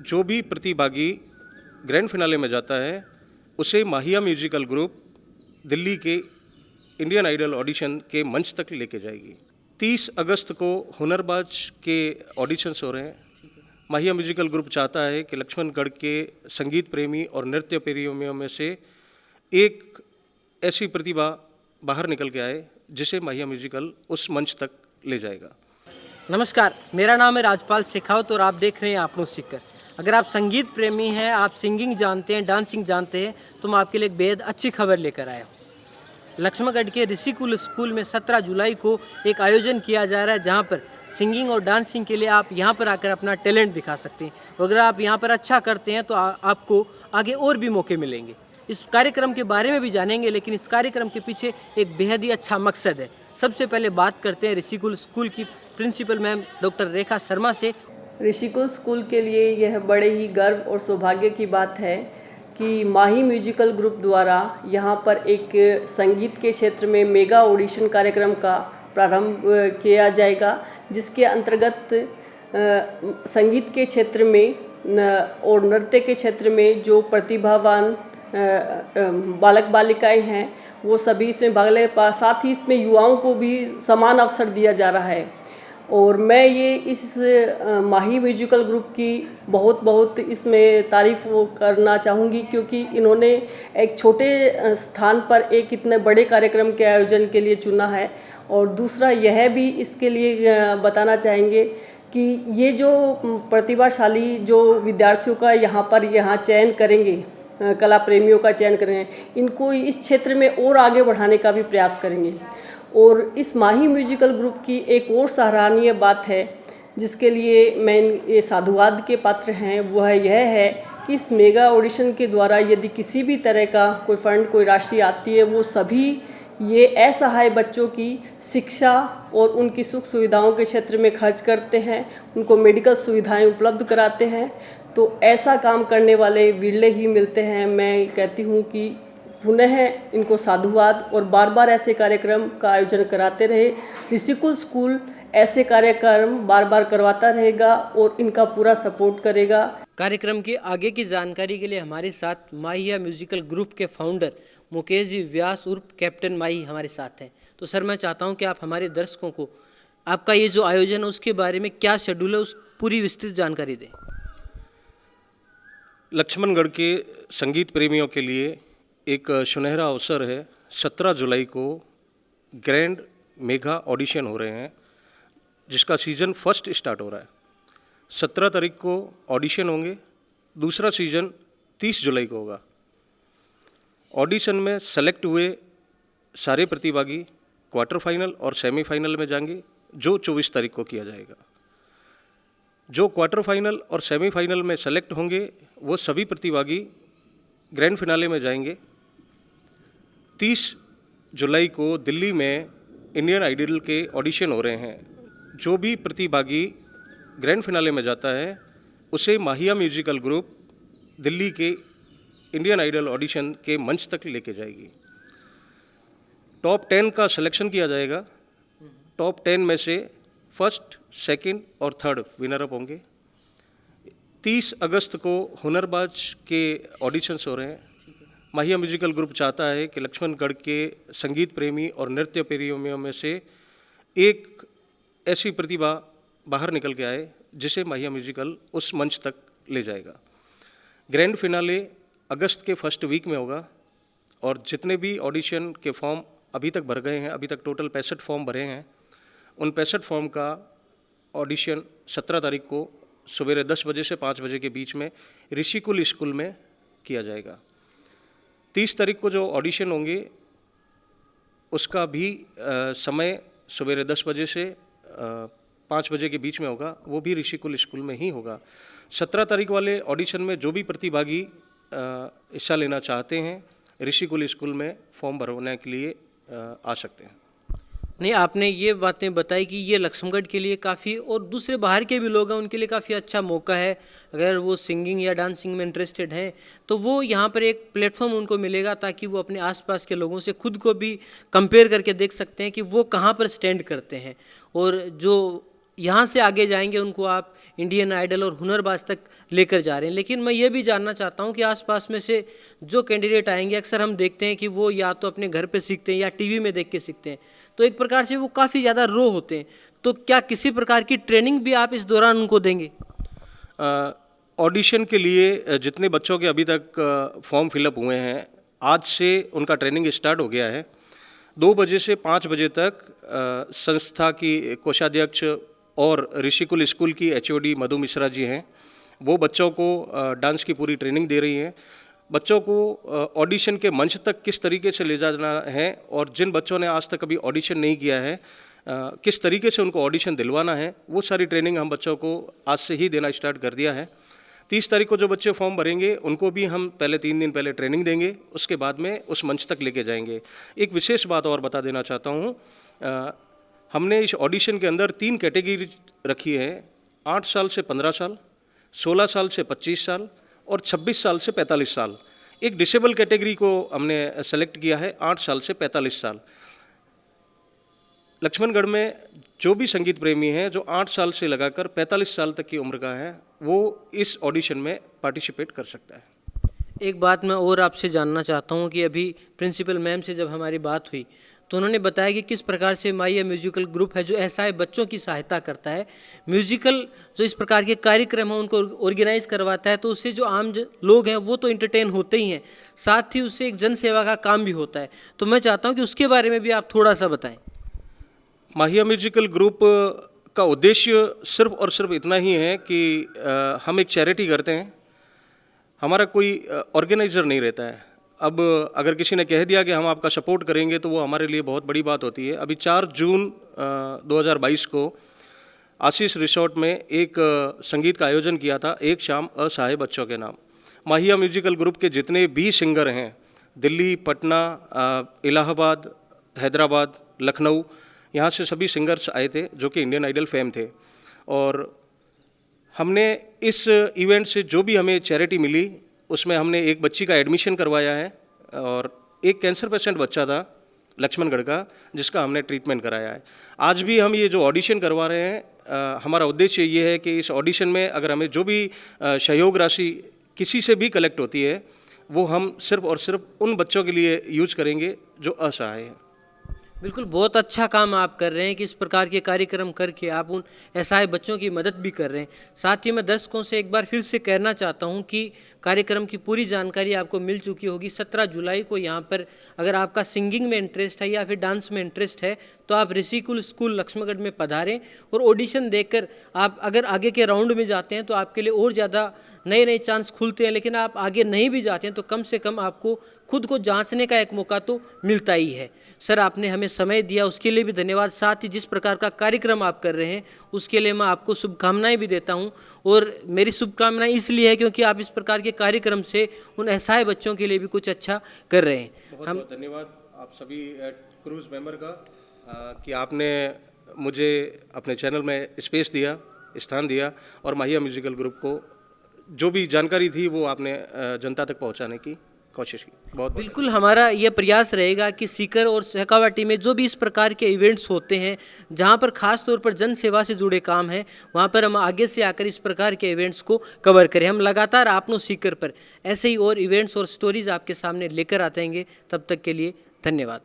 जो भी प्रतिभागी ग्रैंड फिनाले में जाता है उसे माहिया म्यूजिकल ग्रुप दिल्ली के इंडियन आइडल ऑडिशन के मंच तक लेके जाएगी। 30 अगस्त को हुनरबाज के ऑडिशंस हो रहे हैं। माहिया म्यूजिकल ग्रुप चाहता है कि लक्ष्मणगढ़ के संगीत प्रेमी और नृत्य प्रेमियों में से एक ऐसी प्रतिभा बाहर निकल के आए जिसे माहिया म्यूजिकल उस मंच तक ले जाएगा। नमस्कार, मेरा नाम है राजपाल शेखावत और आप देख रहे हैं आपनों सीकर। अगर आप संगीत प्रेमी हैं, आप सिंगिंग जानते हैं, डांसिंग जानते हैं, तो मैं आपके लिए एक बेहद अच्छी खबर लेकर आया हूँ। लक्ष्मणगढ़ के ऋषिकुल स्कूल में 17 जुलाई को एक आयोजन किया जा रहा है, जहाँ पर सिंगिंग और डांसिंग के लिए आप यहाँ पर आकर अपना टैलेंट दिखा सकते हैं। अगर आप यहाँ पर अच्छा करते हैं तो आपको आगे और भी मौके मिलेंगे। इस कार्यक्रम के बारे में भी जानेंगे, लेकिन इस कार्यक्रम के पीछे एक बेहद ही अच्छा मकसद है। सबसे पहले बात करते हैं ऋषिकुल स्कूल की principal ma'am doctor Rekha Sharma से। ऋषिकुल स्कूल के लिए यह बड़े ही गर्व और सौभाग्य की बात है कि माही म्यूजिकल ग्रुप द्वारा यहाँ पर एक संगीत के क्षेत्र में मेगा ऑडिशन कार्यक्रम का प्रारंभ किया जाएगा, जिसके अंतर्गत संगीत के क्षेत्र में और नृत्य के क्षेत्र में जो प्रतिभावान बालक बालिकाएं हैं वो सभी इसमें भाग ले, साथ ही इसमें युवाओं को भी समान अवसर दिया जा रहा है। और मैं ये इस माही म्यूजिकल ग्रुप की बहुत इसमें तारीफ करना चाहूँगी, क्योंकि इन्होंने एक छोटे स्थान पर एक इतने बड़े कार्यक्रम के आयोजन के लिए चुना है। और दूसरा यह भी इसके लिए बताना चाहेंगे कि ये जो प्रतिभाशाली जो विद्यार्थियों का यहाँ चयन करेंगे, कला प्रेमियों का चयन करेंगे, इनको इस क्षेत्र में और आगे बढ़ाने का भी प्रयास करेंगे। और इस माही म्यूजिकल ग्रुप की एक और सराहनीय बात है, जिसके लिए मैं ये साधुवाद के पात्र हैं, वह यह है कि इस मेगा ऑडिशन के द्वारा यदि किसी भी तरह का कोई फंड, कोई राशि आती है, वो सभी ये असहाय बच्चों की शिक्षा और उनकी सुख सुविधाओं के क्षेत्र में खर्च करते हैं, उनको मेडिकल सुविधाएं उपलब्ध कराते हैं। तो ऐसा काम करने वाले विरले ही मिलते हैं। मैं कहती हूँ कि पुनः इनको साधुवाद, और बार बार ऐसे कार्यक्रम का आयोजन कराते रहे। ऋषिकुल स्कूल ऐसे कार्यक्रम बार बार करवाता रहेगा और इनका पूरा सपोर्ट करेगा। कार्यक्रम की आगे की जानकारी के लिए हमारे साथ माहिया म्यूजिकल ग्रुप के फाउंडर मुकेश जी व्यास उर्फ कैप्टन माही हमारे साथ हैं। तो सर, मैं चाहता हूं कि आप हमारे दर्शकों को आपका ये जो आयोजन है उसके बारे में क्या शेड्यूल है, उस पूरी विस्तृत जानकारी दें। लक्ष्मणगढ़ के संगीत प्रेमियों के लिए एक सुनहरा अवसर है। 17 जुलाई को ग्रैंड मेगा ऑडिशन हो रहे हैं, जिसका सीज़न फर्स्ट स्टार्ट हो रहा है। 17 तारीख को ऑडिशन होंगे, दूसरा सीज़न 30 जुलाई को होगा। ऑडिशन में सेलेक्ट हुए सारे प्रतिभागी क्वार्टर फाइनल और सेमीफाइनल में जाएंगे, जो 24 तारीख को किया जाएगा। जो क्वार्टर फाइनल और सेमीफाइनल में सेलेक्ट होंगे वो सभी प्रतिभागी ग्रैंड फिनाले में जाएंगे। 30 जुलाई को दिल्ली में इंडियन आइडल के ऑडिशन हो रहे हैं। जो भी प्रतिभागी ग्रैंड फिनाले में जाता है उसे माहिया म्यूजिकल ग्रुप दिल्ली के इंडियन आइडल ऑडिशन के मंच तक लेके जाएगी। टॉप 10 का सिलेक्शन किया जाएगा। टॉप 10 में से फर्स्ट, सेकंड और थर्ड विनर अप होंगे। 30 अगस्त को हुनरबाज के ऑडिशंस हो रहे हैं। माहिया म्यूजिकल ग्रुप चाहता है कि लक्ष्मणगढ़ के संगीत प्रेमी और नृत्य प्रेमियों में से एक ऐसी प्रतिभा बाहर निकल के आए जिसे माहिया म्यूजिकल उस मंच तक ले जाएगा। ग्रैंड फिनाले अगस्त के फर्स्ट वीक में होगा और जितने भी ऑडिशन के फॉर्म अभी तक भर गए हैं, अभी तक टोटल 65 फॉर्म भरे हैं, उन 65 फॉर्म का ऑडिशन 17 तारीख को सवेरे 10 बजे से 5 बजे के बीच में ऋषिकुल स्कूल में किया जाएगा। 30 तारीख को जो ऑडिशन होंगे उसका भी समय सवेरे 10 बजे से 5 बजे के बीच में होगा, वो भी ऋषिकुल स्कूल में ही होगा। 17 तारीख वाले ऑडिशन में जो भी प्रतिभागी हिस्सा लेना चाहते हैं ऋषिकुल स्कूल में फॉर्म भरवाने के लिए आ सकते हैं। नहीं, आपने ये बातें बताई कि ये लक्ष्मणगढ़ के लिए काफ़ी, और दूसरे बाहर के भी लोग हैं उनके लिए काफ़ी अच्छा मौका है। अगर वो सिंगिंग या डांसिंग में इंटरेस्टेड हैं तो वो यहाँ पर एक प्लेटफॉर्म उनको मिलेगा, ताकि वो अपने आसपास के लोगों से खुद को भी कंपेयर करके देख सकते हैं कि वो कहाँ पर स्टैंड करते हैं। और जो यहाँ से आगे जाएंगे उनको आप इंडियन आइडल और हुनरबाज तक लेकर जा रहे हैं। लेकिन मैं ये भी जानना चाहता हूँ कि आसपास में से जो कैंडिडेट आएंगे, अक्सर हम देखते हैं कि वो या तो अपने घर पे सीखते हैं या टीवी में देख के सीखते हैं, तो एक प्रकार से वो काफ़ी ज़्यादा रो होते हैं। तो क्या किसी प्रकार की ट्रेनिंग भी आप इस दौरान उनको देंगे? ऑडिशन के लिए जितने बच्चों के अभी तक फॉर्म फिलअप हुए हैं, आज से उनका ट्रेनिंग स्टार्ट हो गया है। 2 बजे से 5 बजे तक संस्था की कोषाध्यक्ष और ऋषिकुल स्कूल की एचओडी मधु मिश्रा जी हैं, वो बच्चों को डांस की पूरी ट्रेनिंग दे रही हैं। बच्चों को ऑडिशन के मंच तक किस तरीके से ले जाना है और जिन बच्चों ने आज तक कभी ऑडिशन नहीं किया है, किस तरीके से उनको ऑडिशन दिलवाना है, वो सारी ट्रेनिंग हम बच्चों को आज से ही देना स्टार्ट कर दिया है। 30 तारीख को जो बच्चे फॉर्म भरेंगे उनको भी हम पहले 3 दिन पहले ट्रेनिंग देंगे, उसके बाद में उस मंच तक लेके जाएंगे। एक विशेष बात और बता देना चाहता हूँ, हमने इस ऑडिशन के अंदर 3 कैटेगरी रखी है, 8 साल से 15 साल, 16 साल से 25 साल और 26 साल से 45 साल। एक डिसेबल कैटेगरी को हमने सेलेक्ट किया है 8 साल से 45 साल। लक्ष्मणगढ़ में जो भी संगीत प्रेमी हैं जो 8 साल से लगाकर 45 साल तक की उम्र का है, वो इस ऑडिशन में पार्टिसिपेट कर सकता है। एक बात मैं और आपसे जानना चाहता हूँ कि अभी प्रिंसिपल मैम से जब हमारी बात हुई तो उन्होंने बताया कि किस प्रकार से माहिया म्यूजिकल ग्रुप है जो असहाय बच्चों की सहायता करता है, म्यूजिकल जो इस प्रकार के कार्यक्रम हैं उनको ऑर्गेनाइज करवाता है, तो उससे जो आम लोग हैं वो तो इंटरटेन होते ही हैं, साथ ही उससे एक जन सेवा का काम भी होता है। तो मैं चाहता हूँ कि उसके बारे में भी आप थोड़ा सा बताएं। माहिया म्यूजिकल ग्रुप का उद्देश्य सिर्फ और सिर्फ इतना ही है कि हम एक चैरिटी करते हैं, हमारा कोई ऑर्गेनाइज़र नहीं रहता है। अब अगर किसी ने कह दिया कि हम आपका सपोर्ट करेंगे तो वो हमारे लिए बहुत बड़ी बात होती है। अभी 4 जून 2022 को आशीष रिसोर्ट में एक संगीत का आयोजन किया था, एक शाम असहाय बच्चों के नाम। माहिया म्यूजिकल ग्रुप के जितने भी सिंगर हैं, दिल्ली, पटना, इलाहाबाद, हैदराबाद, लखनऊ, यहाँ से सभी सिंगर्स आए थे जो कि इंडियन आइडल फेम थे। और हमने इस इवेंट से जो भी हमें चैरिटी मिली उसमें हमने एक बच्ची का एडमिशन करवाया है और एक कैंसर पेशेंट बच्चा था लक्ष्मणगढ़ का जिसका हमने ट्रीटमेंट कराया है। आज भी हम ये जो ऑडिशन करवा रहे हैं, हमारा उद्देश्य ये है कि इस ऑडिशन में अगर हमें जो भी सहयोग राशि किसी से भी कलेक्ट होती है वो हम सिर्फ और सिर्फ उन बच्चों के लिए यूज करेंगे जो असहाय हैं। बिल्कुल, बहुत अच्छा काम आप कर रहे हैं कि इस प्रकार के कार्यक्रम करके आप उन असहाय बच्चों की मदद भी कर रहे हैं। साथ ही मैं दर्शकों से एक बार फिर से कहना चाहता हूं कि कार्यक्रम की पूरी जानकारी आपको मिल चुकी होगी। 17 जुलाई को यहाँ पर अगर आपका सिंगिंग में इंटरेस्ट है या फिर डांस में इंटरेस्ट है तो आप ऋषिकुल स्कूल लक्ष्मणगढ़ में पधारें और ऑडिशन देकर आप अगर आगे के राउंड में जाते हैं तो आपके लिए और ज़्यादा नए नए चांस खुलते हैं। लेकिन आप आगे नहीं भी जाते हैं तो कम से कम आपको खुद को जांचने का एक मौका तो मिलता ही है। सर, आपने हमें समय दिया उसके लिए भी धन्यवाद। साथ ही जिस प्रकार का कार्यक्रम आप कर रहे हैं उसके लिए मैं आपको शुभकामनाएं भी देता हूं। और मेरी शुभकामनाएं इसलिए है क्योंकि आप इस प्रकार के कार्यक्रम से उन असहाय बच्चों के लिए भी कुछ अच्छा कर रहे हैं। बहुत बहुत धन्यवाद आप सभी क्रूज मेंबर का कि आपने मुझे अपने चैनल में स्पेस दिया, स्थान दिया और माहिया म्यूजिकल ग्रुप को जो भी जानकारी थी वो आपने जनता तक पहुंचाने की कोशिश की। बहुत बिल्कुल, हमारा यह प्रयास रहेगा कि सीकर और सहकावाटी में जो भी इस प्रकार के इवेंट्स होते हैं जहां पर खास तौर पर जन सेवा से जुड़े काम हैं वहां पर हम आगे से आकर इस प्रकार के इवेंट्स को कवर करें। हम लगातार आपनो सीकर पर ऐसे ही और इवेंट्स और स्टोरीज आपके सामने लेकर आते रहेंगे। तब तक के लिए धन्यवाद।